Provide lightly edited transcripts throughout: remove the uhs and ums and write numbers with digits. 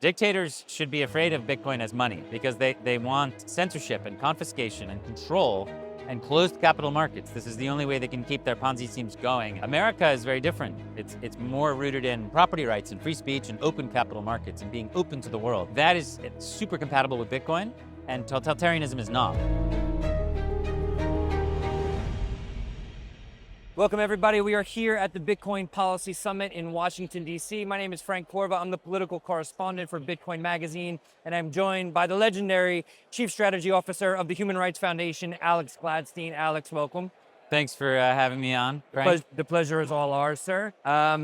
Dictators should be afraid of Bitcoin as money because they want censorship and confiscation and control and closed capital markets. This is the only way they can keep their Ponzi schemes going. America is very different. It's more rooted in property rights and free speech and open capital markets and being open to the world. That is super compatible with Bitcoin, and totalitarianism is not. Welcome, everybody. We are here at the Bitcoin Policy Summit in Washington, D.C. My name is Frank Corva. I'm the political correspondent for Bitcoin Magazine, and I'm joined by the legendary Chief Strategy Officer of the Human Rights Foundation, Alex Gladstein. Alex, welcome. Thanks for having me on, Frank. The pleasure is all ours, sir.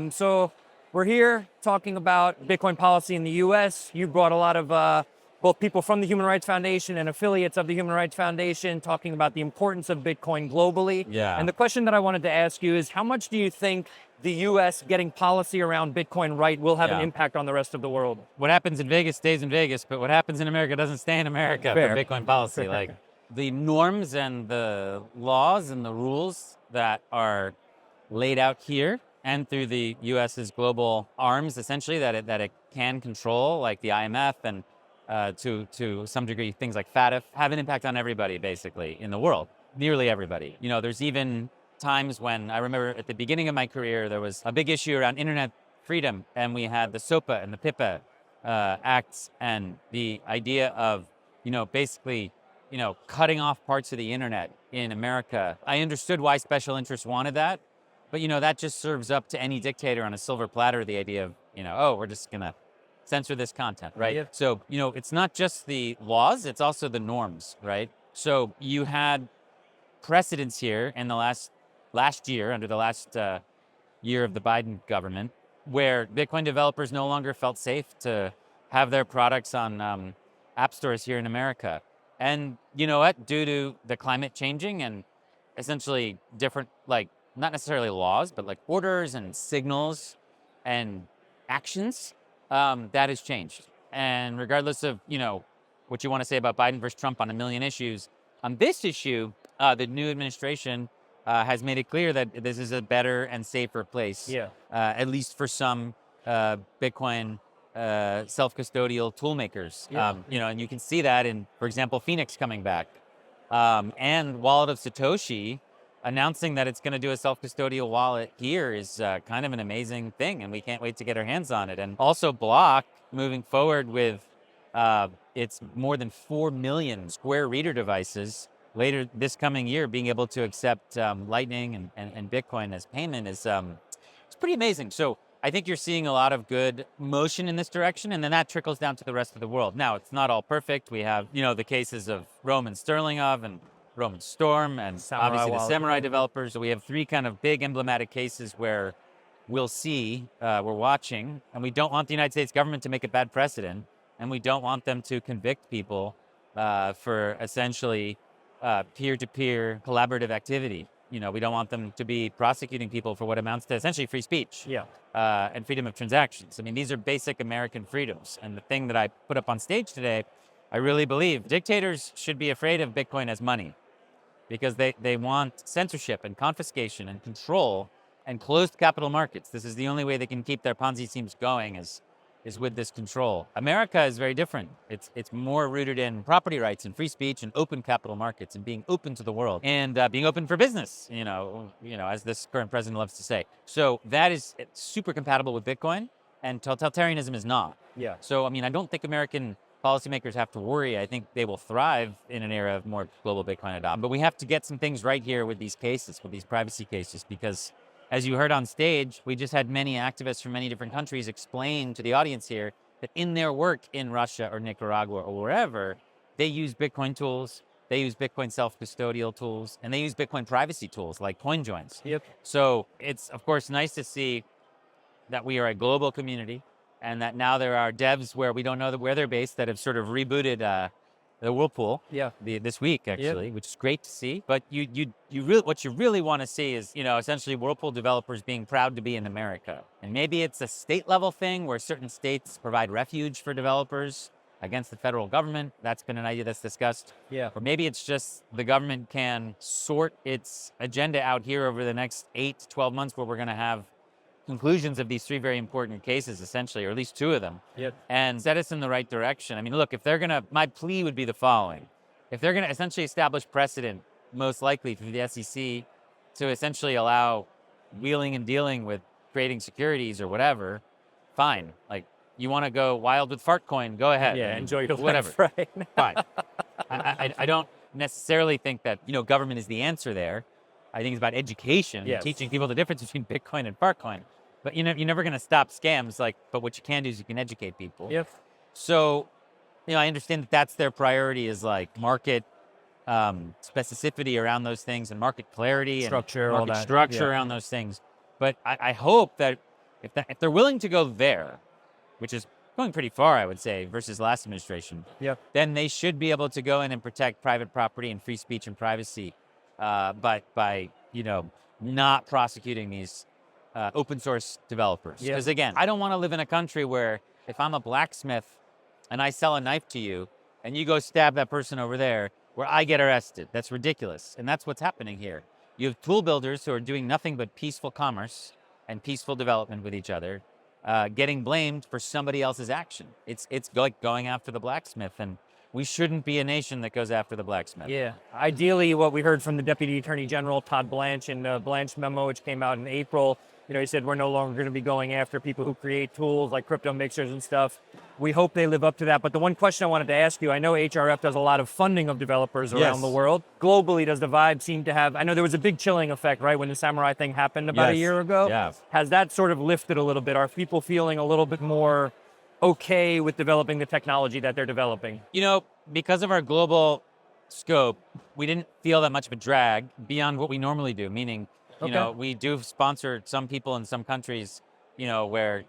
So we're here talking about Bitcoin policy in the U.S. You brought a lot of both people from the Human Rights Foundation and affiliates of the Human Rights Foundation talking about the importance of Bitcoin globally. Yeah. And the question that I wanted to ask you is, how much do you think the U.S. getting policy around Bitcoin right will have an impact on the rest of the world? What happens in Vegas stays in Vegas, but what happens in America doesn't stay in America for Bitcoin policy. Like the norms and the laws and the rules that are laid out here and through the U.S.'s global arms, essentially, that it can control, like the IMF and to some degree, things like FATF have an impact on everybody, basically, in the world. Nearly everybody. You know, there's even times when I remember at the beginning of my career, there was a big issue around internet freedom, and we had the SOPA and the PIPA acts, and the idea of, basically, cutting off parts of the internet in America. I understood why special interests wanted that, but, that just serves up to any dictator on a silver platter, the idea of, we're just going to censor this content, right? Yep. So, it's not just the laws, it's also the norms, right? So you had precedents here in the last year, under the last year of the Biden government, where Bitcoin developers no longer felt safe to have their products on app stores here in America. And you know what? Due to the climate changing and essentially different, like, not necessarily laws, but like orders and signals and actions, that has changed. And regardless of, what you want to say about Biden versus Trump on a million issues, on this issue, the new administration has made it clear that this is a better and safer place, at least for some Bitcoin self-custodial tool makers. And you can see that in, for example, Phoenix coming back. And Wallet of Satoshi announcing that it's going to do a self-custodial wallet here is kind of an amazing thing, and we can't wait to get our hands on it. And also Block moving forward with its more than 4 million Square Reader devices later this coming year being able to accept Lightning and Bitcoin as payment is it's pretty amazing. So I think you're seeing a lot of good motion in this direction, and then that trickles down to the rest of the world. Now, it's not all perfect. We have, the cases of Roman Sterlingov and Roman Storm, and obviously the Samurai developers. So we have three kind of big emblematic cases where we'll see, we're watching, and we don't want the United States government to make a bad precedent, and we don't want them to convict people for essentially peer-to-peer collaborative activity. We don't want them to be prosecuting people for what amounts to essentially free speech and freedom of transactions. I mean, these are basic American freedoms. And the thing that I put up on stage today, I really believe dictators should be afraid of Bitcoin as money, because they want censorship and confiscation and control and closed capital markets. This is the only way they can keep their Ponzi schemes going is with this control. America is very different. It's more rooted in property rights and free speech and open capital markets and being open to the world and being open for business, as this current president loves to say. So that is super compatible with Bitcoin, and totalitarianism is not. Yeah. So, I don't think American policymakers have to worry. I think they will thrive in an era of more global Bitcoin adoption. But we have to get some things right here with these cases, with these privacy cases, because as you heard on stage, we just had many activists from many different countries explain to the audience here that in their work in Russia or Nicaragua or wherever, they use Bitcoin tools, they use Bitcoin self-custodial tools, and they use Bitcoin privacy tools like CoinJoins. Yep. So it's, of course, nice to see that we are a global community, and that now there are devs where we don't know where they're based that have sort of rebooted the Whirlpool this week, actually, which is great to see. But what you really want to see is, essentially Whirlpool developers being proud to be in America. And maybe it's a state level thing where certain states provide refuge for developers against the federal government. That's been an idea that's discussed. Yeah. Or maybe it's just the government can sort its agenda out here over the next 8 to 12 months where we're going to have conclusions of these three very important cases, essentially, or at least two of them, Yep. and set us in the right direction. I mean, look, if they're gonna, my plea would be the following: if they're gonna essentially establish precedent, most likely through the SEC, to essentially allow wheeling and dealing with creating securities or whatever, fine. Like, you want to go wild with Fartcoin, go ahead. Yeah, enjoy your whatever. life, right? Fine. I don't necessarily think that government is the answer there. I think it's about education, Yes. teaching people the difference between Bitcoin and Fartcoin. But you're never going to stop scams. But what you can do is you can educate people. Yep. So, I understand that that's their priority, is like market specificity around those things and market clarity Structure, and all market that. structure Yeah. around those things. But I hope that if they're willing to go there, which is going pretty far, I would say, versus last administration, Yep. then they should be able to go in and protect private property and free speech and privacy by not prosecuting these open source developers. Yep. Because again, I don't want to live in a country where if I'm a blacksmith and I sell a knife to you and you go stab that person over there, where I get arrested. That's ridiculous. And that's what's happening here. You have tool builders who are doing nothing but peaceful commerce and peaceful development with each other, getting blamed for somebody else's action. It's like going after the blacksmith, and we shouldn't be a nation that goes after the blacksmith. Yeah. Ideally, what we heard from the Deputy Attorney General, Todd Blanche, in the Blanche memo, which came out in April, he said we're no longer going to be going after people who create tools like crypto mixers and stuff. We hope they live up to that. But the one question I wanted to ask you, I know HRF does a lot of funding of developers around the world. Globally, does the vibe seem to have, I know there was a big chilling effect, right, when the Samurai thing happened about a year ago? Yeah. Has that sort of lifted a little bit? Are people feeling a little bit more okay with developing the technology that they're developing? Because of our global scope, we didn't feel that much of a drag beyond what we normally do, meaning, we do sponsor some people in some countries, where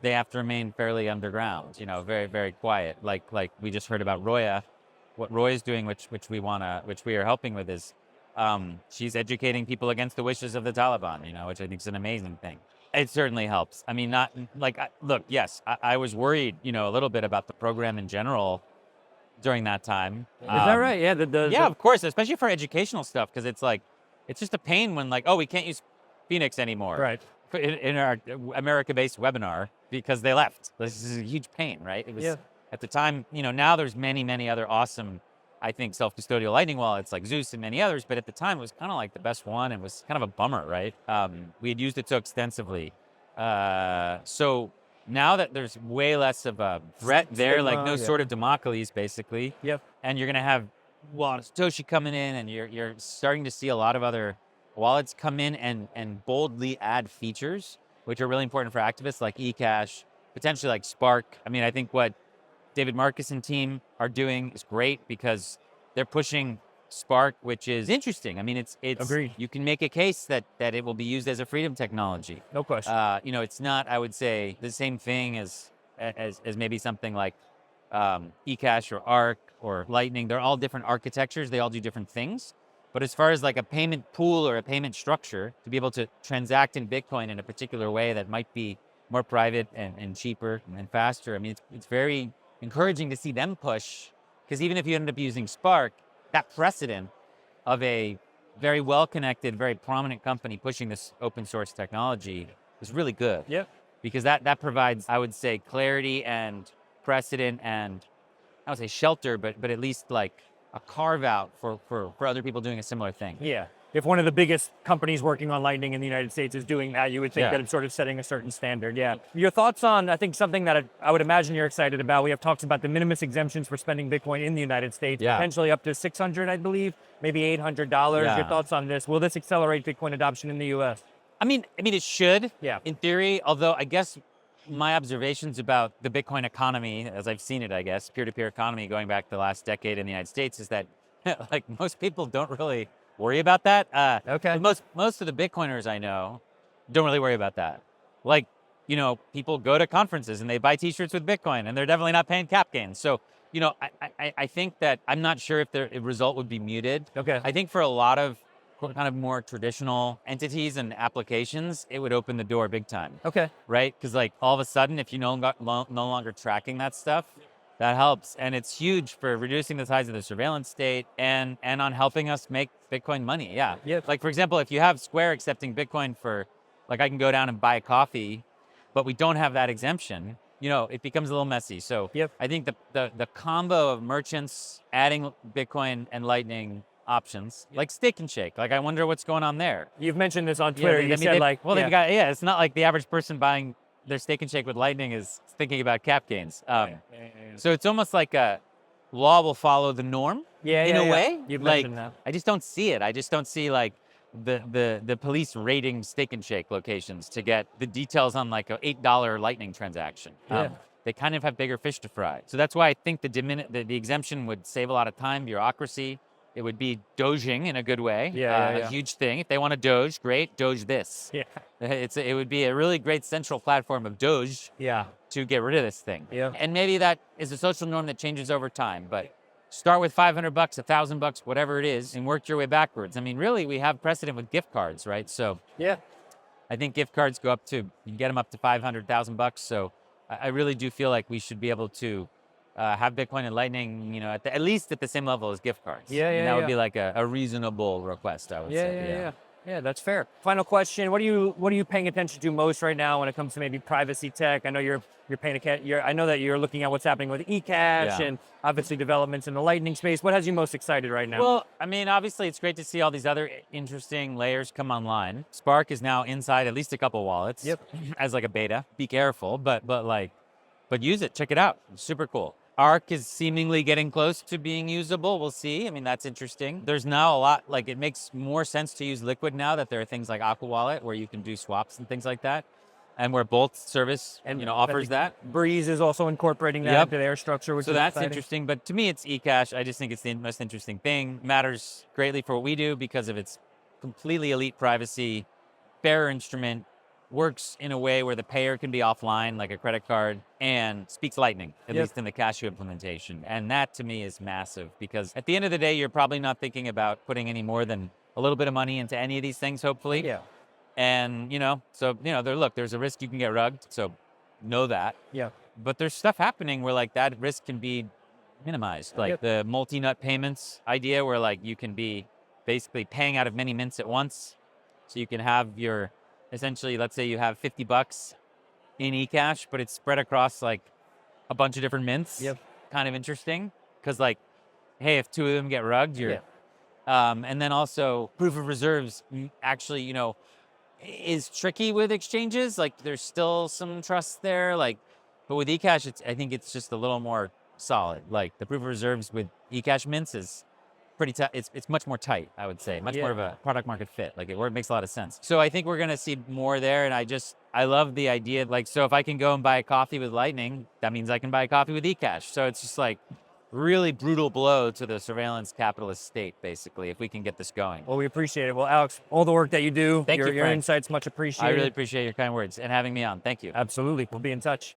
they have to remain fairly underground, very, very quiet. Like we just heard about Roya. What Roy is doing, which we are helping with, is she's educating people against the wishes of the Taliban, which I think is an amazing thing. It certainly helps. I mean, look, yes, I was worried, a little bit about the program in general during that time. Is that right? Yeah. Yeah, of course, especially for educational stuff, because it's just a pain when we can't use Phoenix anymore. Right. In our America-based webinar because they left. This is a huge pain, right? It was at the time, now there's many, many other awesome, I think, self-custodial Lightning wallets like Zeus and many others, but at the time it was kind of like the best one. It was kind of a bummer, right? We had used it so extensively. So now that there's way less of a threat there, like no sort of Damocles, basically. Yep. And you're going to have Satoshi coming in, and you're starting to see a lot of other wallets come in and boldly add features, which are really important for activists like eCash, potentially like Spark. I mean, I think what David Marcus and team are doing is great because they're pushing Spark, which is interesting. I mean, it's Agreed. You can make a case that it will be used as a freedom technology. No question. It's not, I would say, the same thing as maybe something like eCash or Arc or Lightning. They're all different architectures. They all do different things. But as far as like a payment pool or a payment structure to be able to transact in Bitcoin in a particular way that might be more private and cheaper and faster, I mean, it's very encouraging to see them push, because even if you end up using Spark, that precedent of a very well-connected, very prominent company pushing this open source technology is really good. Yep. Because that provides, I would say, clarity and precedent and, I would say, shelter, but at least like a carve out for other people doing a similar thing. Yeah. If one of the biggest companies working on Lightning in the United States is doing that, you would think that it's sort of setting a certain standard. Yeah. Your thoughts on, I think, something that I would imagine you're excited about. We have talks about the minimus exemptions for spending Bitcoin in the United States, potentially up to $600, I believe, maybe $800. Yeah. Your thoughts on this? Will this accelerate Bitcoin adoption in the U.S.? I mean, it should, Yeah. in theory, although I guess my observations about the Bitcoin economy, as I've seen it, I guess, peer-to-peer economy going back the last decade in the United States, is that like most people don't really worry about that. Okay. Most of the Bitcoiners I know don't really worry about that. Like, people go to conferences and they buy t-shirts with Bitcoin and they're definitely not paying cap gains. So, I think that I'm not sure if the result would be muted. Okay. I think for a lot of kind of more traditional entities and applications, it would open the door big time. Okay. Right? Because like all of a sudden, if you no longer tracking that stuff, that helps. And it's huge for reducing the size of the surveillance state and on helping us make Bitcoin money. Yeah. Yep. Like, for example, if you have Square accepting Bitcoin for like I can go down and buy a coffee, but we don't have that exemption, it becomes a little messy. So Yep. I think the combo of merchants adding Bitcoin and Lightning options, like Steak and Shake, like I wonder what's going on there. You've mentioned this on Twitter. I You mean, said like, they've got, it's not like the average person buying their Steak and Shake with Lightning is thinking about cap gains. So it's almost like a law will follow the norm in a way. You've like, mentioned that. I just don't see it. I just don't see like the police raiding Steak and Shake locations to get the details on like a $8 Lightning transaction. Yeah. They kind of have bigger fish to fry. So that's why I think the exemption would save a lot of time, bureaucracy. It would be Doging in a good way. A huge thing. If they want to Doge, great. Doge this. Yeah. It would be a really great central platform of Doge Yeah. to get rid of this thing. Yeah. And maybe that is a social norm that changes over time. But start with $500, $1,000, whatever it is, and work your way backwards. I mean, really, we have precedent with gift cards, right? So Yeah. I think gift cards go up to, you can get them up to $500,000. So I really do feel like we should be able to have Bitcoin and Lightning, at least at the same level as gift cards. And that would be like a reasonable request, I would say. Yeah, that's fair. Final question: What are you paying attention to most right now when it comes to maybe privacy tech? I know you're paying I know that you're looking at what's happening with eCash and obviously developments in the Lightning space. What has you most excited right now? Well, I mean, obviously it's great to see all these other interesting layers come online. Spark is now inside at least a couple wallets. Yep. As like a beta. Be careful, but use it. Check it out. It's super cool. Arc is seemingly getting close to being usable. We'll see. I mean, that's interesting. There's now a lot, like it makes more sense to use Liquid now that there are things like Aqua Wallet where you can do swaps and things like that. And where Bolt service, offers that. Breeze is also incorporating that into their structure, which so is that's exciting. interesting. But to me, it's eCash. I just think it's the most interesting thing. Matters greatly for what we do because of its completely elite privacy, fair instrument, works in a way where the payer can be offline, like a credit card, and speaks Lightning, at least in the Cashew implementation. And that to me is massive because at the end of the day, you're probably not thinking about putting any more than a little bit of money into any of these things, hopefully. Yeah. And, there's a risk you can get rugged. So know that. Yeah. But there's stuff happening where like that risk can be minimized. Like the multi-nut payments idea where like you can be basically paying out of many mints at once. So you can have essentially, let's say you have $50 in eCash, but it's spread across like a bunch of different mints. Yep. Kind of interesting. Because like, hey, if two of them get rugged, and then also proof of reserves actually, is tricky with exchanges. Like there's still some trust there. Like, but with eCash, I think it's just a little more solid. Like the proof of reserves with eCash mints is pretty tight. It's much more tight, I would say. Much more of a product market fit. Like it makes a lot of sense. So I think we're gonna see more there. And I love the idea. Like, so if I can go and buy a coffee with Lightning, that means I can buy a coffee with eCash. So it's just like really brutal blow to the surveillance capitalist state, basically, if we can get this going. Well, we appreciate it. Well, Alex, all the work that you do, Thank you, your Frank. insights much appreciated. I really appreciate your kind words and having me on. Thank you. Absolutely. We'll be in touch.